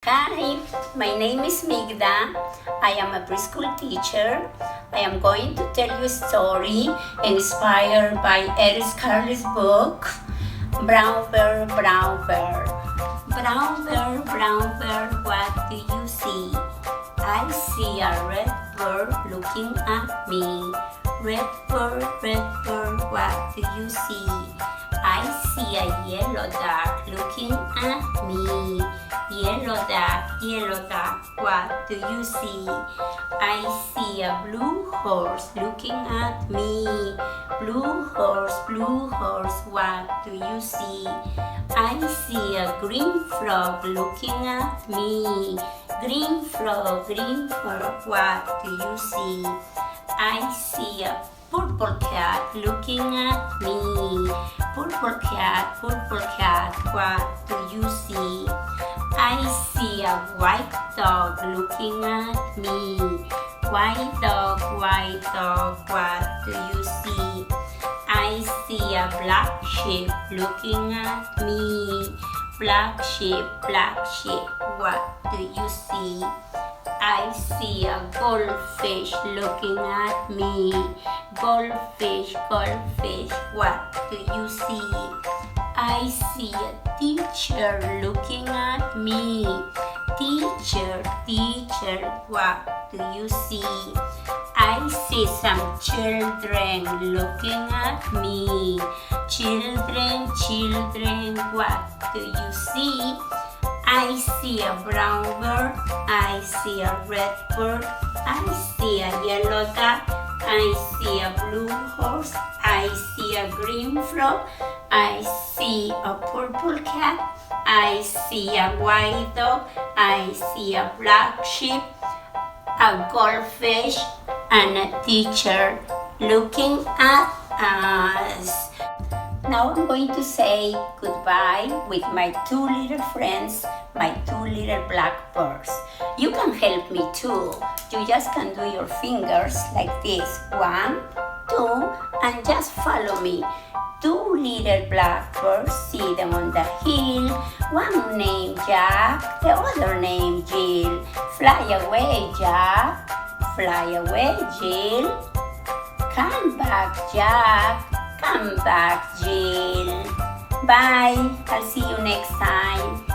Hi, my name is Migda. I am a preschool teacher. I am going to tell you a story inspired by Eris Carley's book, Brown Bear, Brown Bear. Brown bear, brown bear, what do you see? I see a red bird looking at me. Red bird, what do you see? I see a yellow duck looking at me. Yellow duck, what do you see? I see a blue horse looking at me. Blue horse, what do you see? I see a green frog looking at me. Green frog, what do you see? I see a purple cat looking at me. Purple cat, what do you see? I see a white dog looking at me. White dog, what do you see? I see a black sheep looking at me. Black sheep, what do you see? I see a goldfish looking at me. Goldfish, what do you see? I see a teacher looking at me. Teacher, what do you see? I see some children looking at me. Children, what do you see? I see a brown bird, I see a red bird, I see a yellow duck, I see a blue horse, I see a green frog, I see a purple cat, I see a white dog, I see a black sheep, a goldfish, and a teacher looking at us. Now I'm going to say goodbye with my two little friends, my two little black birds. You can help me too. You just can do your fingers like this. 1, 2, and just follow me. Two little black birds, see them on the hill. One named Jack, the other named Jill. Fly away, Jack. Fly away, Jill. Come back, Jack. Come back, Jill. Bye. I'll see you next time.